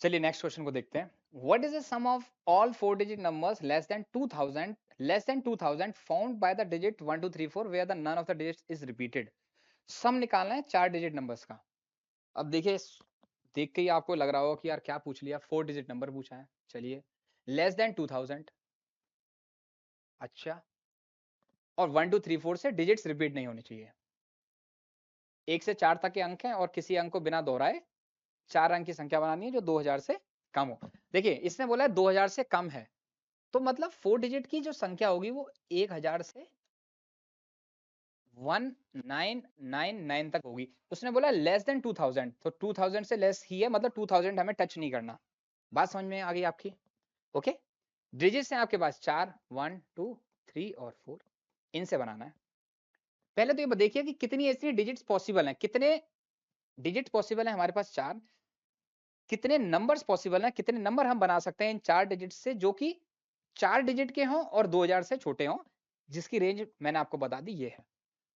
चलिए next question को देखते हैं। What is the sum of all 4 digit numbers less than 2000 found by the digit 1 2 3 4 where the none of the digits is repeated. Sum निकालना है 4 digit numbers का। अब देखिए देख के ही आपको लग रहा होगा कि यार क्या पूछ लिया, 4 डिजिट नंबर पूछा है। चलिए लेस देन 2000, अच्छा, और 1 2 3 4 से डिजिट्स रिपीट नहीं होने चाहिए। 1 से 4 तक के अंक हैं और किसी अंक को बिना दोहराए 4 अंक की संख्या बनानी है जो 2000 से कम हो। देखिए इसने बोला है 2000 से कम है, तो मतलब 4 डिजिट की जो संख्या होगी वो 1000 से 1999 तक होगी। उसने बोला लेस देन 2000, तो 2000 से लेस ही है, मतलब 2000 हमें टच नहीं करना। बात समझ में आ गई आपकी? ओके। डिजिट्स हैं आपके पास 4, 1 2 3 और 4, इनसे बनाना है। पहले तो ये देखिए कि कितनी ऐसी डिजिट्स पॉसिबल हैं। कितने डिजिट पॉसिबल है हमारे पास? 4। कितने नंबर्स पॉसिबल हैं, कितने नंबर हम बना सकते हैं इन 4 डिजिट से जो कि 4 डिजिट के हों और 2000 से छोटे हों, जिसकी रेंज मैंने आपको बता दी ये है।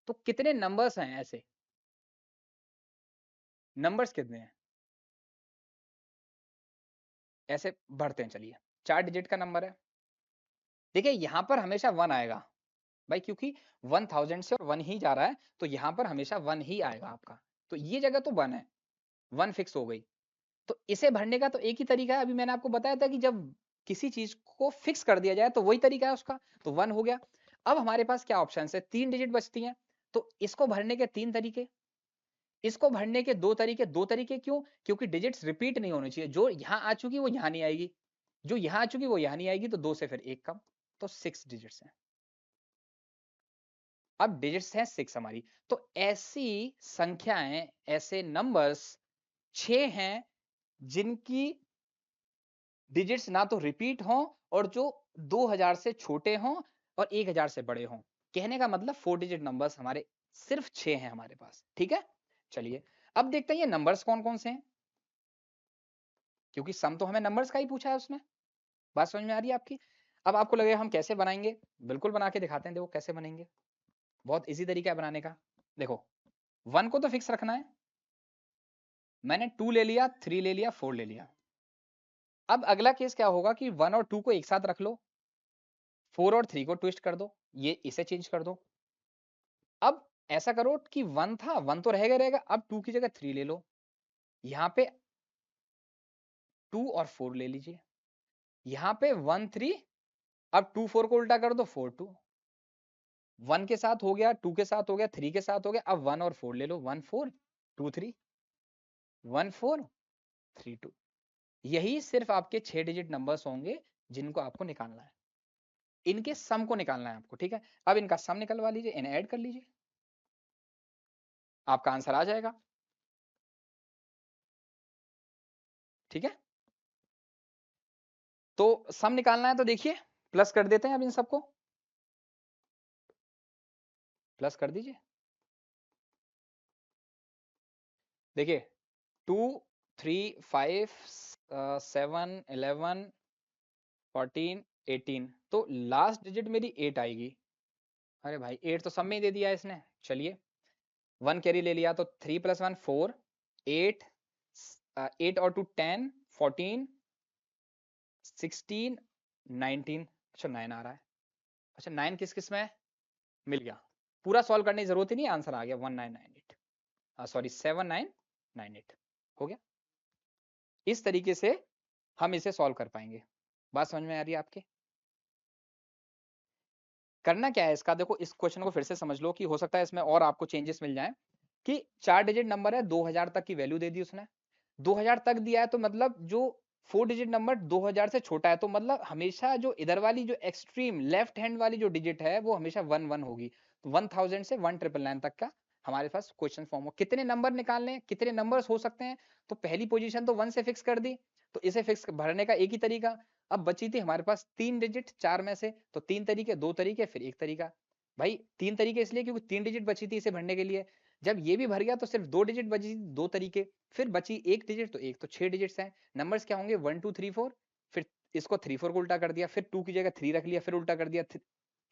तो कितने नंबर्स हैं ऐसे? नंबर्स कितने हैं ऐसे बढ़ते हैं? चलिए 4 डिजिट का नंबर है। देखिए यहां पर हमेशा 1 आएगा भाई, क्योंकि 1000 से 1 ही जा रहा है, तो यहां पर हमेशा 1 ही आएगा आपका। तो ये जगह तो 1 है, 1 फिक्स हो गई। तो इसे भरने का तो एक ही तरीका है, अभी मैंने आपको बताया था कि जब किसी चीज को फिक्स कर दिया जाए तो वही तरीका है उसका। तो 1 हो गया। अब हमारे पास क्या ऑप्शन है? 3 डिजिट बचती हैं। तो इसको भरने के 3 तरीके, इसको भरने के 2 तरीके। 2 तरीके क्यों? क्योंकि डिजिट्स रिपीट नहीं होनी चाहिए। जो यहां आ चुकी वो यहां नहीं आएगी, जो यहां आ चुकी वो यहां नहीं आएगी, तो 2 से फिर 1 कम, तो 6 डिजिट्स हैं। अब डिजिट्स हैं 6 हमारी, तो ऐसी संख्याएं, ऐसे नंबर्स 6 हैं जिनकी डिजिट्स ना तो रिपीट हों और जो 2000 से छोटे हों और 1000 से बड़े हों। कहने का मतलब 4 डिजिट नंबर्स हमारे सिर्फ 6 हैं हमारे पास। ठीक है, चलिए अब देखते हैं ये नंबर्स कौन कौन से हैं, क्योंकि सम तो हमें नंबर्स का ही पूछा है उसमें। बात समझ में आ रही है आपकी? अब आपको लगेगा हम कैसे बनाएंगे, बिल्कुल बना के दिखाते हैं। देखो कैसे बनेंगे, बहुत इजी तरीका है बनाने का। देखो 1 को तो फिक्स रखना है, मैंने 2 ले लिया, 3 ले लिया, 4 ले लिया। अब अगला केस क्या होगा कि 1 और 2 को एक साथ रख लो, 4 और 3 को ट्विस्ट कर दो, ये इसे चेंज कर दो। अब ऐसा करो कि 1 था, 1 तो रहेगा रहेगा, अब 2 की जगह 3 ले लो, यहाँ पे 2 और 4 ले लीजिए, यहाँ पे 1 3, अब 2 4 को उल्टा कर दो, 4 2। 1 के साथ हो गया, 2 के साथ हो गया, 3 के साथ हो गया, अब 1 और 4 ले लो, 1 4 2 3, 1 4 3 2। यही सिर्फ आपके 6 डिजिट नंबर्स होंगे जिनको आपको निकालना है। इनके सम को निकालना है आपको, ठीक है। अब इनका सम निकलवा लीजिए, इन्हें ऐड कर लीजिए, आपका आंसर आ जाएगा। ठीक है, तो सम निकालना है तो देखिए प्लस कर देते हैं अब इन सबको, प्लस कर दीजिए। देखिए 2 3 5 7 11 14 18, तो लास्ट डिजिट मेरी 8 आएगी। अरे भाई 8 तो सब में ही दे दिया है इसने। चलिए 1 कैरी ले लिया, तो 3 + 1 4, 8, 8 और 2 10, 14 16 19। अच्छा 9 आ रहा है। अच्छा 9 किस किस में है? मिल गया। पूरा सॉल्व करने की जरूरत ही नहीं, आंसर आ गया 1998, सॉरी 7998 हो गया। इस तरीके से हम इसे सॉल्व कर पाएंगे। बात समझ में आ रही है आपके? करना क्या है इसका, देखो इस क्वेश्चन को फिर से समझ लो कि हो सकता है इसमें और आपको चेंजेस मिल जाएं। कि 4 डिजिट नंबर है, 2000 तक की वैल्यू दे दी उसने, 2000 तक दिया है, तो मतलब जो 4 डिजिट नंबर 2000 से छोटा है, तो मतलब हमेशा जो इधर वाली जो एक्सट्रीम लेफ्ट हैंड वाली जो डिजिट है वो हमेशा 1 1 होगी। तो 1000 से 1999 तक का हमारे पास क्वेश्चन फॉर्म हो। कितने नंबर निकालने हैं, कितने नंबर्स हो सकते हैं, तो पहली पोजीशन तो 1 से फिक्स कर दी, तो इसे फिक्स भरने का एक ही तरीका। अब बची थी हमारे पास 3 डिजिट 4 में से, तो 3 तरीके, 2 तरीके, फिर एक तरीका। भाई 3 तरीके इसलिए क्योंकि 3 डिजिट बची थी इसे भरने के लिए। जब ये भी भर गया तो सिर्फ 2 डिजिट बची, 2 तरीके, फिर बची एक डिजिट, तो एक तो 6 डिजिट्स हैं। नंबर्स क्या होंगे? 1 2 3 4, फिर इसको 3 4 को उल्टा कर दिया, फिर 2 की जगह 3 रख लिया, फिर उल्टा कर दिया,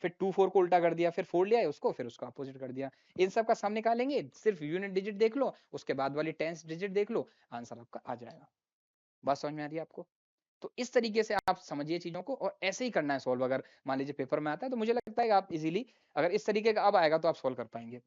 फिर 2 4 को उल्टा कर दिया, फिर 4 लिया उसको, फिर उसको अपोजिट कर दिया। इन सब का सम निकालेंगे, सिर्फ यूनिट डिजिट देख लो, उसके बाद वाली टेंस डिजिट देख लो, आंसर आपका आ जाएगा। बात समझ में आ रही है आपको? तो इस तरीके से आप समझिए चीज़ों को और ऐसे ही करना है सॉल्व अगर मान लीजिए पेपर में आता है तो मुझे लगता है कि आप इज़िली अगर इस तरीके का अब आएगा तो आप सॉल्व कर पाएँगे।